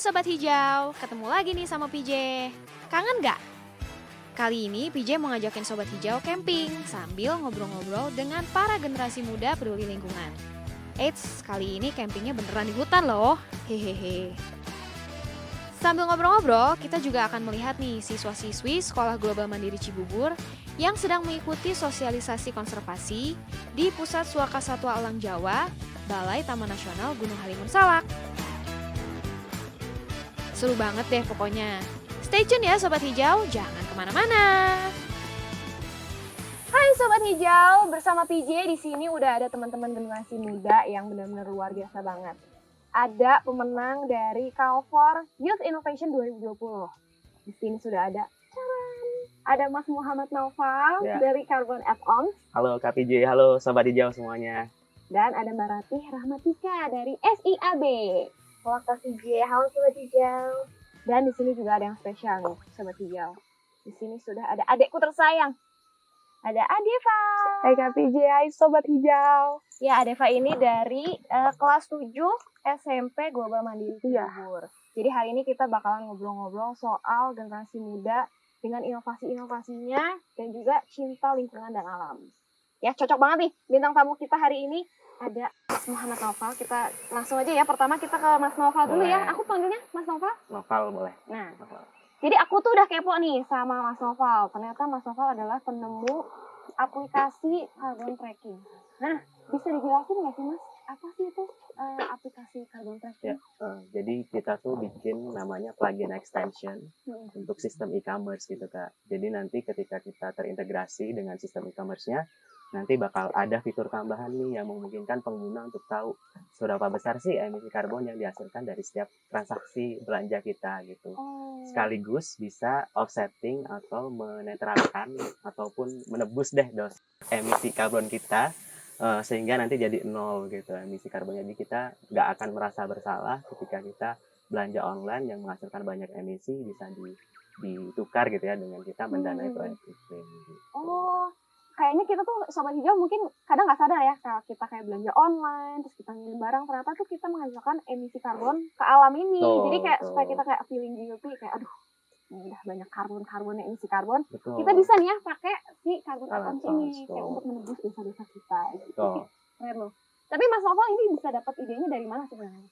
Sobat Hijau, ketemu lagi nih sama PJ. Kangen gak? Kali ini PJ mau ngajakin Sobat Hijau camping sambil ngobrol-ngobrol dengan para generasi muda peduli lingkungan. Eits, kali ini campingnya beneran di hutan loh. Hehehe. Sambil ngobrol-ngobrol, kita juga akan melihat nih siswa-siswi Sekolah Global Mandiri Cibubur yang sedang mengikuti sosialisasi konservasi di Pusat Suaka Satwa Elang Jawa, Balai Taman Nasional Gunung Halimun Salak. Seru banget deh pokoknya. Stay tune ya Sobat Hijau, jangan kemana-mana. Hai Sobat Hijau, bersama PJ di sini udah ada teman-teman generasi muda yang benar-benar luar biasa banget. Ada pemenang dari Calfor Youth Innovation 2020. Di sini sudah ada, ada Mas Muhammad Naufal dari Carbon Add-ons. Halo Kak PJ, halo Sobat Hijau semuanya. Dan ada Mbak Ratih Rahmatika dari SIAB. Halo Kak PJ, halo Sobat Hijau. Dan di sini juga ada yang spesial nih Sobat Hijau. Di sini sudah ada adekku tersayang. Ada Adeva. Hai Kak PJ, hai Sobat Hijau. Ya, Adeva ini dari kelas 7 SMP Global Mandiri Cibubur. Jadi hari ini kita bakalan ngobrol-ngobrol soal generasi muda dengan inovasi-inovasinya dan juga cinta lingkungan dan alam. Ya, cocok banget nih bintang tamu kita hari ini ada Mas Muhammad Naufal. Kita langsung aja ya, pertama kita ke Mas Naufal dulu ya. Aku panggilnya Mas Naufal. Naufal boleh. Nah, Naufal. jadi aku tuh udah kepo nih sama Mas Naufal. Ternyata Mas Naufal adalah penemu aplikasi carbon tracking. Nah, bisa dijelasin nggak sih Mas, apa sih itu aplikasi carbon tracking? Ya, jadi kita tuh bikin namanya plugin extension untuk sistem e-commerce gitu Kak. Jadi nanti ketika kita terintegrasi dengan sistem e-commerce-nya, nanti bakal ada fitur tambahan nih yang memungkinkan pengguna untuk tahu seberapa besar sih emisi karbon yang dihasilkan dari setiap transaksi belanja kita gitu. Sekaligus bisa offsetting atau menetralkan ataupun menebus deh dos emisi karbon kita sehingga nanti jadi nol gitu emisi karbonnya. Jadi kita nggak akan merasa bersalah ketika kita belanja online yang menghasilkan banyak emisi bisa ditukar gitu ya dengan kita mendanai proyek iklim. Oh, kayaknya kita tuh Sobat Hijau mungkin kadang nggak sadar ya kalau kita kayak belanja online terus kita ngirim barang, ternyata tuh kita menghasilkan emisi karbon ke alam ini. Jadi kayak supaya kita kayak feeling guilty kayak aduh ini udah banyak karbonnya emisi karbon. Betul. Kita bisa nih ya pakai si carbon add-ons ini Betul. kayak untuk menebus dosa-dosa kita gitu. Betul. Keren loh. Tapi Mas Novel ini bisa dapat idenya dari mana sebenarnya?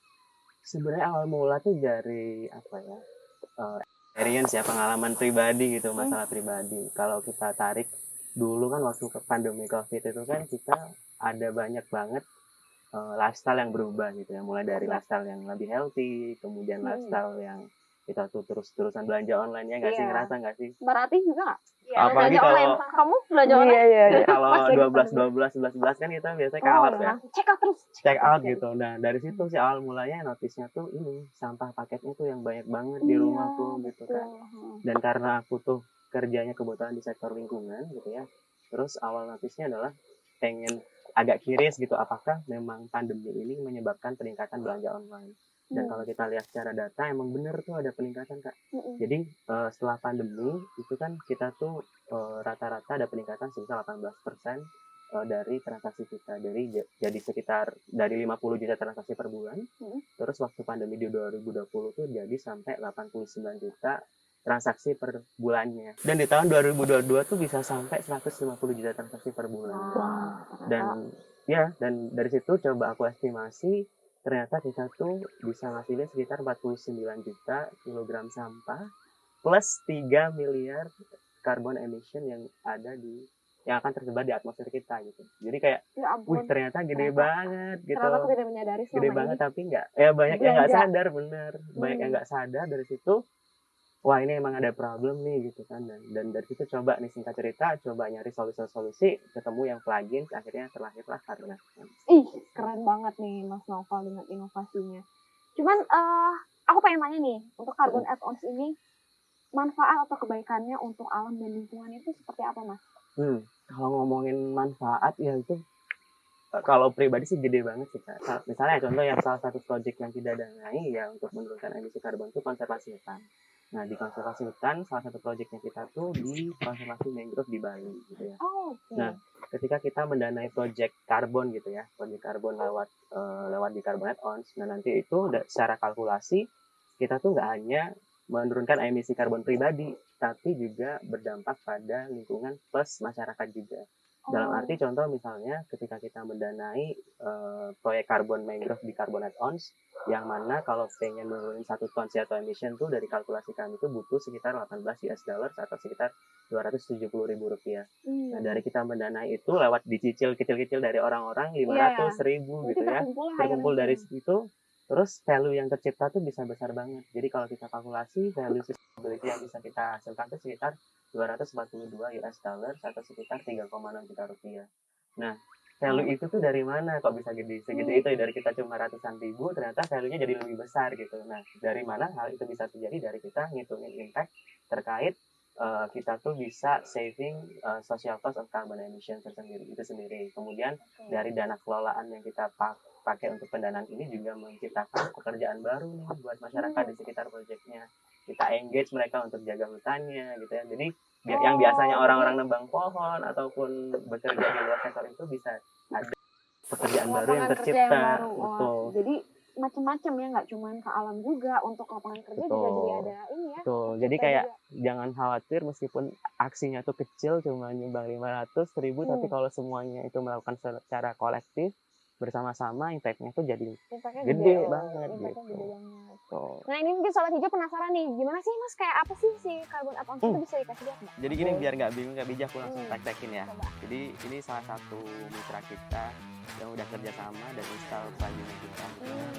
Sebenarnya awal mula tuh dari apa ya? Experience ya, pengalaman pribadi gitu, masalah pribadi. Kalau kita tarik dulu kan waktu ke pandemi Covid itu kan kita ada banyak banget lifestyle yang berubah gitu ya, mulai dari lifestyle yang lebih healthy, kemudian lifestyle yang kita tuh terus-terusan belanja online ya nggak sih, ngerasa nggak sih? Mbak Ratih juga nggak? Iya, apalagi belanja online. Kamu belanja online? Iya. Kalau 12 kan kita biasanya kalap ya. Check out terus. Check out gitu. Nah dari situ sih awal mulanya notisnya tuh ini sampah paketnya tuh yang banyak banget di rumahku gitu kan. Dan karena aku tuh kerjanya kebetulan di sektor lingkungan gitu ya. Terus awal notisnya adalah pengen agak curious gitu, apakah memang pandemi ini menyebabkan peningkatan belanja online. Dan kalau kita lihat secara data emang bener tuh ada peningkatan Kak. Jadi setelah pandemi itu kan kita tuh rata-rata ada peningkatan sebesar 18% dari transaksi kita. Jadi sekitar dari 50 juta transaksi per bulan. Terus waktu pandemi di 2020 tuh jadi sampai 89 juta transaksi per bulannya. Dan di tahun 2022 tuh bisa sampai 150 juta transaksi per bulan. Dan dari situ coba aku estimasi ternyata kita tuh bisa ngasilin sekitar 49 juta kilogram sampah plus 3 miliar carbon emission yang akan tersebar di atmosfer kita gitu. Jadi kayak, wih ternyata gede banget gitu. Ternyata aku tidak menyadari selama gede ini. Banget tapi banyak yang nggak sadar bener. Banyak yang nggak sadar dari situ. Wah ini emang ada problem nih gitu kan. Dan dari situ coba nih singkat cerita, coba nyari solusi, ketemu yang plugin, akhirnya terlahirlah Carbon Add-ons. Ih, keren banget nih Mas Novel dengan inovasinya. Cuman aku pengen tanya nih, untuk Carbon Add-ons ini manfaat atau kebaikannya untuk alam dan lingkungan itu seperti apa Mas? Kalau ngomongin manfaat ya itu kalau pribadi sih gede banget sih Kak. Misalnya contoh yang salah satu proyek yang kita danai ya untuk menurunkan emisi karbon itu konservasi hutan. Nah di konservasi hutan salah satu proyeknya kita tuh di konservasi mangrove di Bali gitu ya. Nah ketika kita mendanai proyek karbon gitu ya, proyek karbon lewat di Carbon Add-ons, nah nanti itu secara kalkulasi kita tuh nggak hanya menurunkan emisi karbon pribadi, tapi juga berdampak pada lingkungan plus masyarakat juga. Dalam arti contoh misalnya ketika kita mendanai proyek karbon mangrove di Carbonite Ons, yang mana kalau pengen nurunin 1 ton CO2 emission tuh dari kalkulasi kami tuh butuh sekitar 18 US dollars atau sekitar 270.000 rupiah. Nah, dari kita mendanai itu lewat dicicil kecil-kecil dari orang-orang 500.000 gitu ya, terkumpul dari situ, terus value yang tercipta tuh bisa besar banget. Jadi kalau kita kalkulasi value sustainability yang bisa kita hasilkan tuh sekitar 242 US dollars atau sekitar 3,6 juta rupiah. Nah, value itu tuh dari mana kok bisa gede segitu itu ya? Dari kita cuma ratusan ribu ternyata value-nya jadi lebih besar gitu. Nah, dari mana hal itu bisa terjadi? Dari kita ngitungin impact terkait kita tuh bisa saving social cost of carbon emission itu sendiri. Kemudian dari dana kelolaan yang kita pakai untuk pendanaan ini juga menciptakan pekerjaan baru nih buat masyarakat di sekitar proyeknya. Kita engage mereka untuk jaga hutannya gitu ya. Jadi yang biasanya orang-orang nebang pohon ataupun bekerja di luar sektor itu bisa ada pekerjaan baru yang tercipta. Betul. Jadi macam-macam ya, nggak cuma ke alam juga, untuk lapangan kerja juga jadi ada ini ya. Betul. Jadi kayak jangan khawatir meskipun aksinya tuh kecil cuma nyumbang 500.000 tapi kalau semuanya itu melakukan secara kolektif bersama-sama impact-nya tuh jadi gede banget gitu. Nah ini mungkin Sobat Hijau penasaran nih, gimana sih Mas, kayak apa sih si Carbonite Ons itu, bisa dikasih lihat nggak? Jadi gini, biar nggak bingung nggak bijak, aku langsung praktekin ya. Jadi ini salah satu mitra kita yang udah kerjasama dan install plugin kita,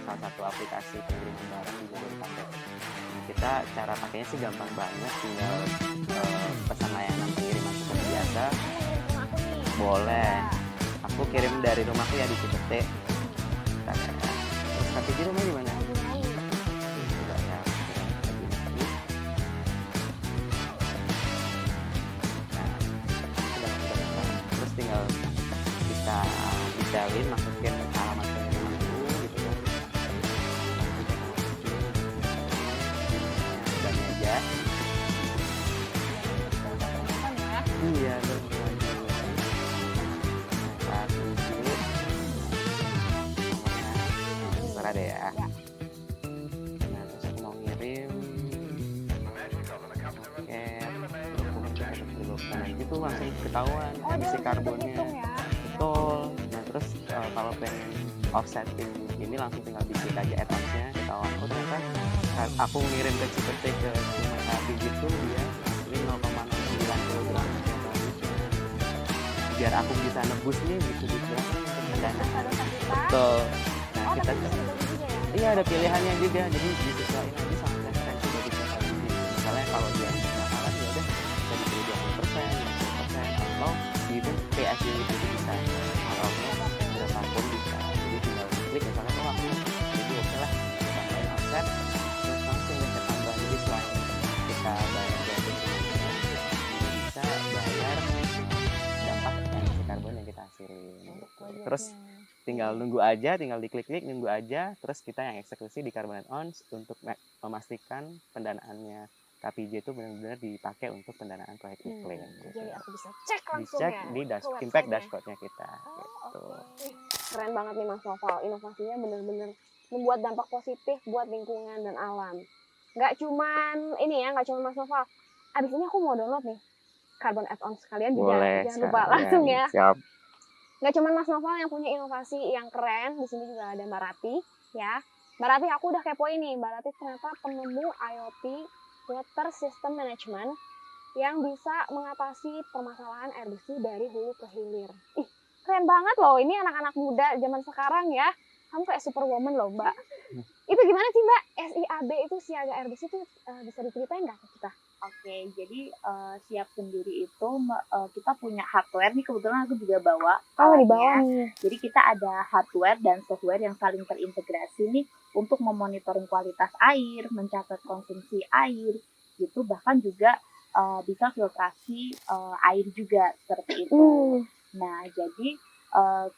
salah satu aplikasi pengiriman barang di Jabodetabek. Kita cara pakainya sih gampang banget, tinggal pesan layanan pengiriman seperti biasa. Boleh. Aku kirim dari rumahku ya di Cipete. Terus tapi di rumah di mana? Terus tinggal kita detailin, masukin alamat pengiriman dulu gitu kan. Dan aja. Iya, ada ya. Nah, terus aku mau ngirim nah itu langsung ketahuan emisi karbonnya. Betul. Nah terus kalau pengen offsetting ini langsung tinggal diklik aja add-onsnya, ketahuan oh ternyata aku ngirim ke Cipete ke rumah sapi gitu dia ini 0,9 kg. Biar aku bisa nebus nih gitu pendanaan. Betul. Nah kita iya ada pilihannya juga, jadi disesuaikan aja sama preferensi dari kita. Misalnya kalau dia makanan ya udah bisa dipilih 20%, 50% atau even pay as you wish itu bisa, kalau berapapun bisa. Jadi tinggal klik misalnya oh aku jadi oke lah tambahin offset terus langsung bisa tambah. Jadi selain kita bayar dari bisa bayar dampak emisi karbon yang kita hasilin. Terus tinggal nunggu aja, tinggal diklik-klik nunggu aja, terus kita yang eksekusi di Carbonite Ons untuk memastikan pendanaannya KPJ itu benar-benar dipakai untuk pendanaan proyek iklim. Gitu. Jadi aku bisa cek langsung dicek di impact dashboardnya kita. Gitu. Keren banget nih Mas Noval, inovasinya benar-benar membuat dampak positif buat lingkungan dan alam. Nggak cuman ini ya, nggak cuman Mas Noval. Abis ini aku mau download nih Carbonite Ons kalian juga. Boleh, jangan lupa langsung ya. Siap. Nggak cuma Mas Noval yang punya inovasi yang keren, di sini juga ada Mbak Rati, ya. Mbak Rati aku udah kepoin nih, Mbak Rati ternyata penemu IoT Water System Management yang bisa mengatasi permasalahan air bersih dari hulu ke hilir. Ih, keren banget loh, ini anak-anak muda zaman sekarang ya. Kamu kayak superwoman loh, Mbak. Itu gimana sih, Mbak? SIAB itu siaga air bersih itu bisa diceritain nggak ke kita? Oke, jadi siap sendiri itu kita punya hardware nih, kebetulan aku juga bawa. Di bawah nih. Jadi kita ada hardware dan software yang saling terintegrasi nih untuk memonitoring kualitas air, mencatat konsumsi air, gitu. Bahkan juga bisa filtrasi air juga seperti itu. Nah, jadi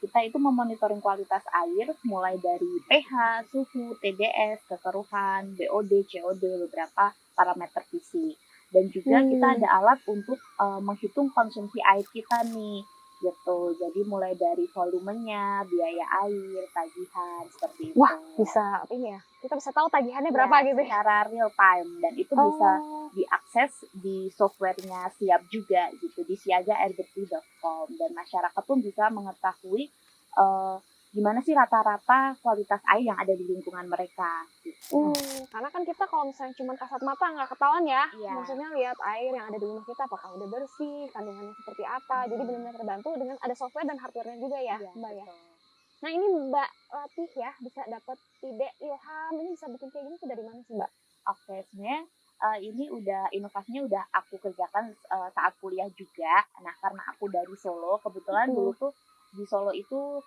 kita itu memonitoring kualitas air mulai dari pH, suhu, TDS, kekeruhan, BOD, COD, beberapa parameter fisik. Dan juga kita ada alat untuk menghitung konsumsi air kita nih. gitu. Jadi mulai dari volumenya, biaya air, tagihan seperti itu. Wah, bisa ini ya. Kita bisa tahu tagihannya berapa Ya, gitu ya. secara real time, dan itu bisa Oh, diakses di softwarenya Siap juga gitu, di siagaairbersih.com, dan masyarakat pun bisa mengetahui gimana sih rata-rata kualitas air yang ada di lingkungan mereka gitu. karena kan kita kalau misalnya cuma kasat mata nggak ketahuan ya. Iya. Maksudnya lihat air yang ada di rumah kita apakah udah bersih, kandungannya seperti apa. Jadi benar-benar terbantu dengan ada software dan hardware-nya juga ya, Iya, Mbak ya. betul. Nah ini Mbak Ratih ya bisa dapat ide ilham ini bisa bikin kayak gini tuh dari mana sih Mbak? Oke, sebenarnya ini inovasinya udah aku kerjakan saat kuliah juga. Nah, karena aku dari Solo, kebetulan dulu tuh di Solo itu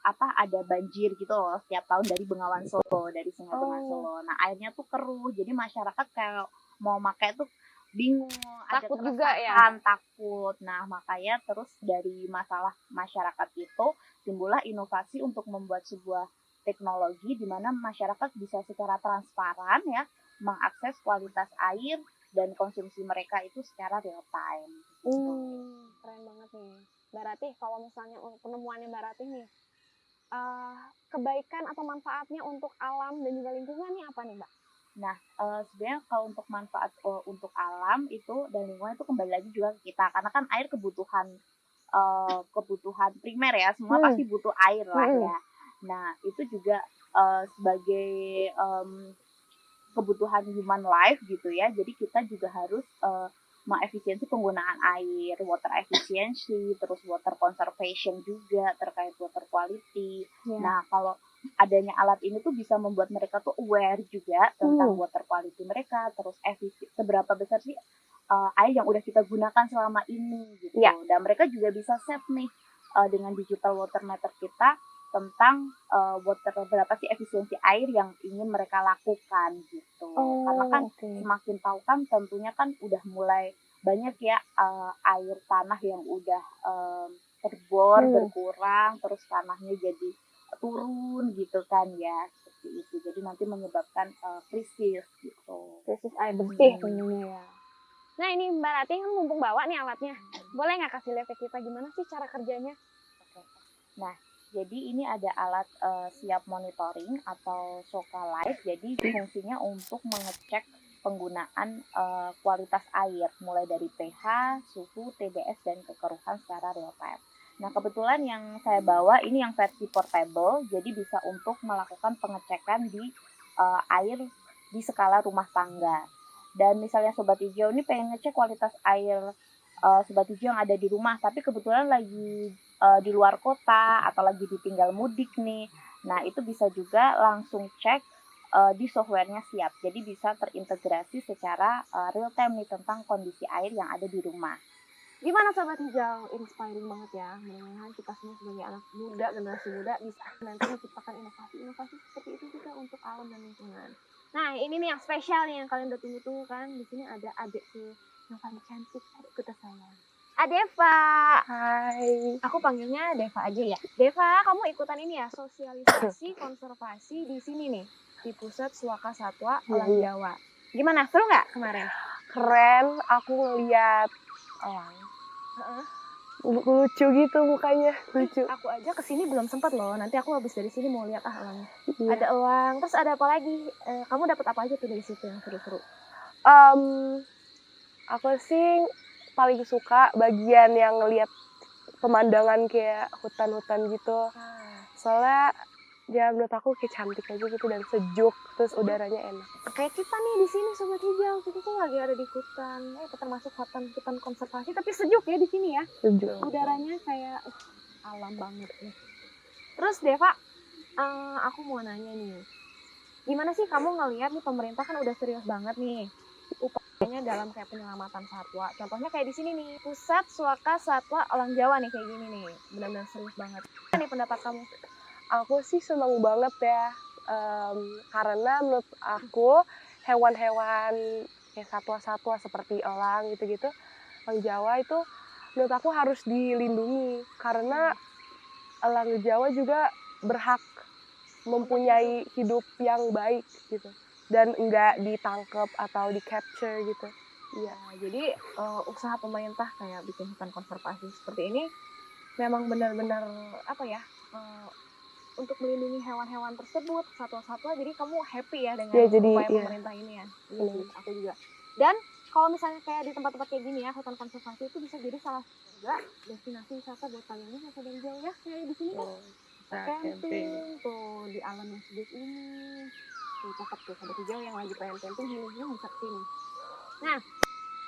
ada banjir gitu loh setiap tahun dari Bengawan Solo, dari Sungai Bengawan Solo. Nah, airnya tuh keruh, jadi masyarakat kayak mau pakai tuh bingung, ada Takut juga ya? keresahan, takut. Nah, makanya terus dari masalah masyarakat itu timbullah inovasi untuk membuat sebuah teknologi di mana masyarakat bisa secara transparan ya mengakses kualitas air dan konsumsi mereka itu secara real time. Keren banget nih. Mbak Ratih, kalau misalnya penemuannya Mbak Ratih nih, kebaikan atau manfaatnya untuk alam dan juga lingkungan nih apa nih Mbak? Nah, sebenarnya kalau untuk manfaat untuk alam itu dan lingkungan itu kembali lagi juga ke kita, karena kan air kebutuhan primer ya, semua pasti butuh air lah ya. Nah, itu juga sebagai kebutuhan human life gitu ya, jadi kita juga harus mengefisiensi penggunaan air, water efficiency, terus water conservation juga terkait water quality. Nah, kalau adanya alat ini tuh bisa membuat mereka tuh aware juga tentang water quality mereka, terus seberapa besar sih air yang udah kita gunakan selama ini gitu. Dan mereka juga bisa set nih dengan digital water meter kita tentang berapa sih efisiensi air yang ingin mereka lakukan gitu. Karena kan semakin tahu kan tentunya kan udah mulai banyak ya air tanah yang udah terbor, berkurang, terus tanahnya jadi turun gitu kan ya, seperti itu. Jadi nanti menyebabkan krisis gitu. Krisis air bersih tentunya ya. Nah ini Mbak Ratih kan mumpung bawa nih alatnya, boleh nggak kasih lihat ke kita gimana sih cara kerjanya? Nah, jadi ini ada alat Siap monitoring atau Soka Live. Jadi fungsinya untuk mengecek penggunaan kualitas air mulai dari pH, suhu, TDS dan kekeruhan secara real time. Nah, kebetulan yang saya bawa ini yang versi portable, jadi bisa untuk melakukan pengecekan di air di skala rumah tangga. Dan misalnya Sobat Hijau ini pengen ngecek kualitas air Sobat Hijau yang ada di rumah, tapi kebetulan lagi di luar kota atau lagi ditinggal mudik nih. Nah, itu bisa juga langsung cek di softwarenya Siap. Jadi bisa terintegrasi secara real time nih tentang kondisi air yang ada di rumah. Gimana Sobat Hijau? Inspiring banget ya. Mudah-mudahan kita semua sebagai anak muda, generasi muda bisa nanti menciptakan inovasi-inovasi seperti itu juga untuk alam dan lingkungan. Nah, ini nih yang spesial nih yang kalian udah tunggu-tunggu kan. Di sini ada adikku yang paling cantik, adikku tersayang. Deva. Hai. Aku panggilnya Deva aja ya. Deva, kamu ikutan ini ya, sosialisasi konservasi di sini nih, di Pusat Suaka Satwa Elang Jawa. Gimana, seru nggak kemarin? Keren, aku ngeliat elang. Lucu gitu mukanya, lucu. Aku aja kesini belum sempat loh, nanti aku habis dari sini mau lihat elangnya. Iya. Ada elang, terus ada apa lagi? Kamu dapat apa aja tuh dari situ yang seru-seru? Aku sih paling suka bagian yang ngeliat pemandangan kayak hutan-hutan gitu. Soalnya ya menurut aku kayak cantik aja gitu dan sejuk, terus udaranya enak. Kayak kita nih di sini Sobat Hijau, kita tuh lagi ada di hutan, termasuk hutan konservasi, tapi sejuk ya di sini ya. Sejuk. Udaranya kayak alam banget nih. Terus Deva, aku mau nanya nih, gimana sih kamu ngelihat nih pemerintah kan udah serius banget nih upayanya dalam kayak penyelamatan satwa. Contohnya kayak di sini nih, Pusat Suaka Satwa Elang Jawa nih kayak gini nih, benar-benar serius banget. Apa nih pendapat kamu? Aku sih seneng banget ya, karena menurut aku hewan-hewan kayak satwa-satwa seperti elang gitu-gitu, elang Jawa itu menurut aku harus dilindungi karena elang Jawa juga berhak mempunyai hidup yang baik gitu dan enggak ditangkap atau di capture gitu. Iya. Jadi usaha pemerintah kayak bikin hutan konservasi seperti ini memang benar-benar untuk melindungi hewan-hewan tersebut, satwa-satwa, jadi kamu happy ya dengan upaya pemerintah ini ya. Iya sih, aku juga. Dan kalau misalnya kayak di tempat-tempat kayak gini ya, hutan konservasi itu bisa jadi salah satu juga destinasi wisata buat kalian yang nggak dari jauh ya, kayak di sini kan camping tuh di alam yang sejuk ini. Tuh cakep tuh sobat hijau yang lagi pengen camping healing bisa kesini. Nah,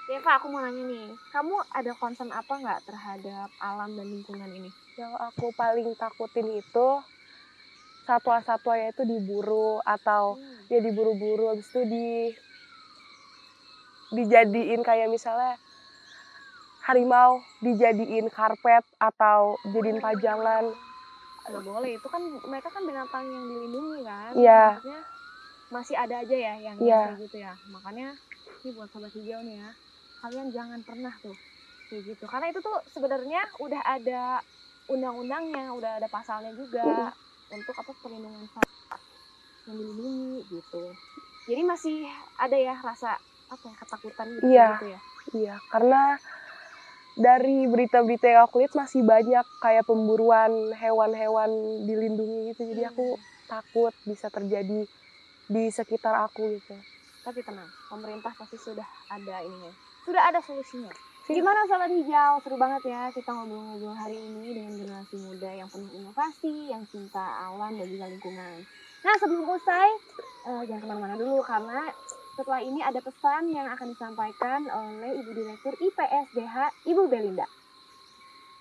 Deva, aku mau nanya nih, kamu ada concern apa nggak terhadap alam dan lingkungan ini? Yang aku paling takutin itu satwa-satwanya itu diburu atau ya diburu-buru, habis itu dijadiin kayak misalnya harimau dijadiin karpet atau jadiin pajangan. Nggak boleh, itu kan mereka kan binatang yang dilindungi kan. Iya. Maksudnya masih ada aja ya yang kayak gitu ya. Makanya ini buat sobat hijau nih ya, kalian jangan pernah tuh kayak gitu, karena itu tuh sebenarnya udah ada undang-undangnya, udah ada pasalnya juga untuk perlindungan satwa yang dilindungi gitu. Jadi masih ada ya rasa ketakutan gitu, gitu ya. Iya, karena dari berita-berita yang aku lihat masih banyak kayak pemburuan hewan-hewan dilindungi gitu. Jadi aku takut bisa terjadi di sekitar aku gitu. Tapi tenang, pemerintah pasti sudah ada ininya. Sudah ada solusinya. Gimana sobat hijau? Seru banget ya kita ngobrol-ngobrol hari ini dengan generasi muda yang penuh inovasi, yang cinta alam dan juga lingkungan. Nah, sebelum usai, jangan kemana-mana dulu karena setelah ini ada pesan yang akan disampaikan oleh Ibu Direktur IPSDH, Ibu Belinda.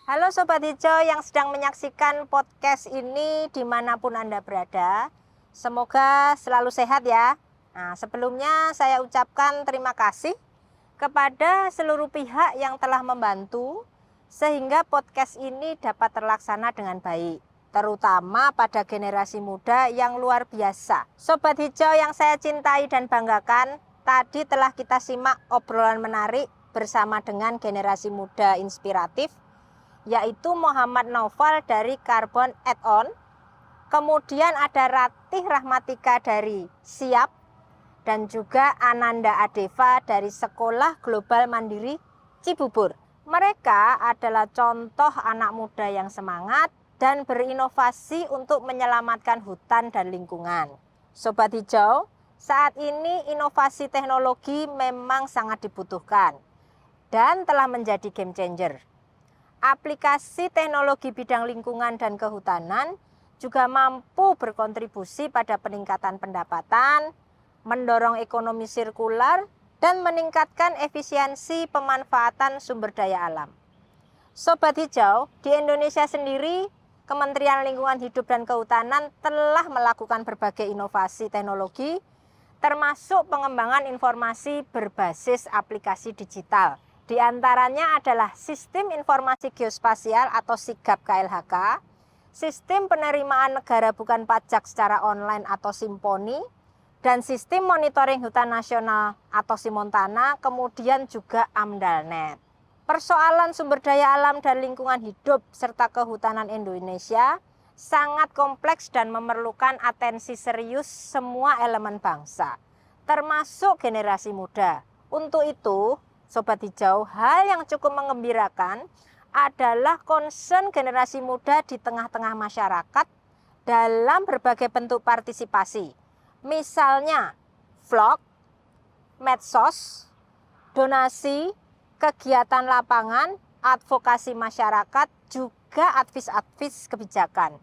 Halo Sobat Hijau yang sedang menyaksikan podcast ini dimanapun Anda berada. Semoga selalu sehat ya. Nah, sebelumnya saya ucapkan terima kasih kepada seluruh pihak yang telah membantu sehingga podcast ini dapat terlaksana dengan baik, terutama pada generasi muda yang luar biasa. Sobat Hijau yang saya cintai dan banggakan, tadi telah kita simak obrolan menarik bersama dengan generasi muda inspiratif, yaitu Muhammad Naufal dari Carbon Add-on, kemudian ada Ratih Rahmatika dari Siap, dan juga Ananda Adeva dari Sekolah Global Mandiri Cibubur. Mereka adalah contoh anak muda yang semangat dan berinovasi untuk menyelamatkan hutan dan lingkungan. Sobat Hijau, saat ini inovasi teknologi memang sangat dibutuhkan dan telah menjadi game changer. Aplikasi teknologi bidang lingkungan dan kehutanan juga mampu berkontribusi pada peningkatan pendapatan, mendorong ekonomi sirkular, dan meningkatkan efisiensi pemanfaatan sumber daya alam. Sobat Hijau, di Indonesia sendiri, Kementerian Lingkungan Hidup dan Kehutanan telah melakukan berbagai inovasi teknologi, termasuk pengembangan informasi berbasis aplikasi digital. Di antaranya adalah Sistem Informasi Geospasial atau SIGAP KLHK, Sistem Penerimaan Negara Bukan Pajak secara online atau Simponi, dan Sistem Monitoring Hutan Nasional atau Simontana, kemudian juga AMDALNet. Persoalan sumber daya alam dan lingkungan hidup serta kehutanan Indonesia sangat kompleks dan memerlukan atensi serius semua elemen bangsa, termasuk generasi muda. Untuk itu, Sobat Hijau, hal yang cukup menggembirakan adalah concern generasi muda di tengah-tengah masyarakat dalam berbagai bentuk partisipasi. Misalnya vlog, medsos, donasi, kegiatan lapangan, advokasi masyarakat, juga advis-advis kebijakan.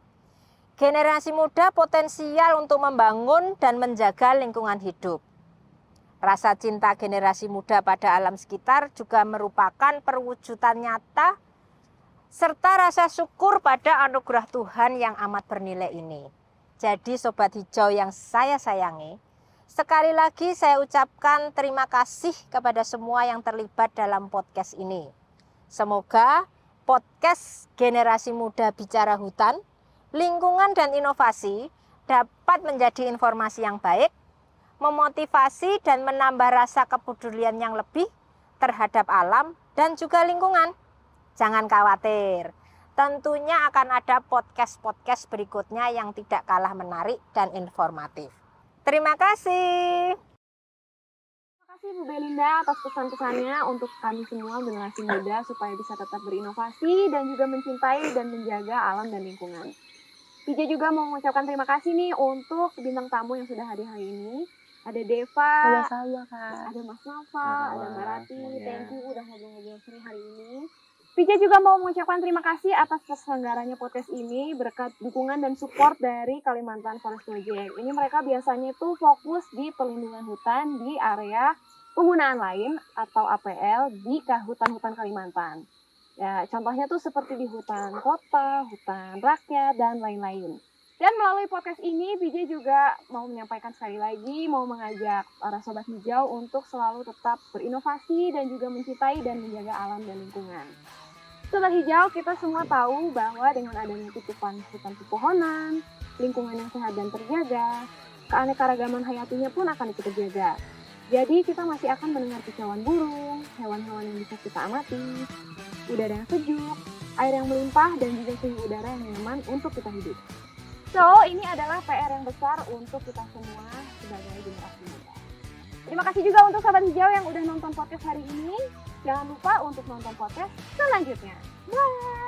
Generasi muda potensial untuk membangun dan menjaga lingkungan hidup. Rasa cinta generasi muda pada alam sekitar juga merupakan perwujudan nyata serta rasa syukur pada anugerah Tuhan yang amat bernilai ini. Jadi Sobat Hijau yang saya sayangi, sekali lagi saya ucapkan terima kasih kepada semua yang terlibat dalam podcast ini. Semoga podcast Generasi Muda Bicara Hutan, Lingkungan dan Inovasi dapat menjadi informasi yang baik, memotivasi dan menambah rasa kepedulian yang lebih terhadap alam dan juga lingkungan. Jangan khawatir. Tentunya akan ada podcast-podcast berikutnya yang tidak kalah menarik dan informatif. Terima kasih. Terima kasih Bu Belinda atas pesan-pesannya untuk kami semua generasi muda supaya bisa tetap berinovasi dan juga mencintai dan menjaga alam dan lingkungan. PJ juga mau mengucapkan terima kasih nih untuk bintang tamu yang sudah hadir hari ini. Ada Deva, Sama-sama Kak. ada Mas Nafa, ada Mbak Rati. Semuanya. Thank you udah ngobrol-ngobrol sering hari ini. PJ juga mau mengucapkan terima kasih atas terselenggaranya podcast ini berkat dukungan dan support dari Kalimantan Forest Project. Ini mereka biasanya tuh fokus di perlindungan hutan di area penggunaan lain atau APL di hutan-hutan Kalimantan. Ya, contohnya tuh seperti di hutan kota, hutan rakyat, dan lain-lain. Dan melalui podcast ini, PJ juga mau menyampaikan sekali lagi, mau mengajak para Sobat Hijau untuk selalu tetap berinovasi dan juga mencintai dan menjaga alam dan lingkungan. Sobat Hijau, kita semua tahu bahwa dengan adanya tutupan hutan pepohonan, lingkungan yang sehat dan terjaga, keanekaragaman hayatinya pun akan ikut terjaga. Jadi kita masih akan mendengar kicauan burung, hewan-hewan yang bisa kita amati, udara yang sejuk, air yang melimpah, dan juga suhu udara yang nyaman untuk kita hidup. So, ini adalah PR yang besar untuk kita semua sebagai generasi muda. Terima kasih juga untuk Sobat Hijau yang udah nonton podcast hari ini. Jangan lupa untuk nonton podcast selanjutnya. Bye!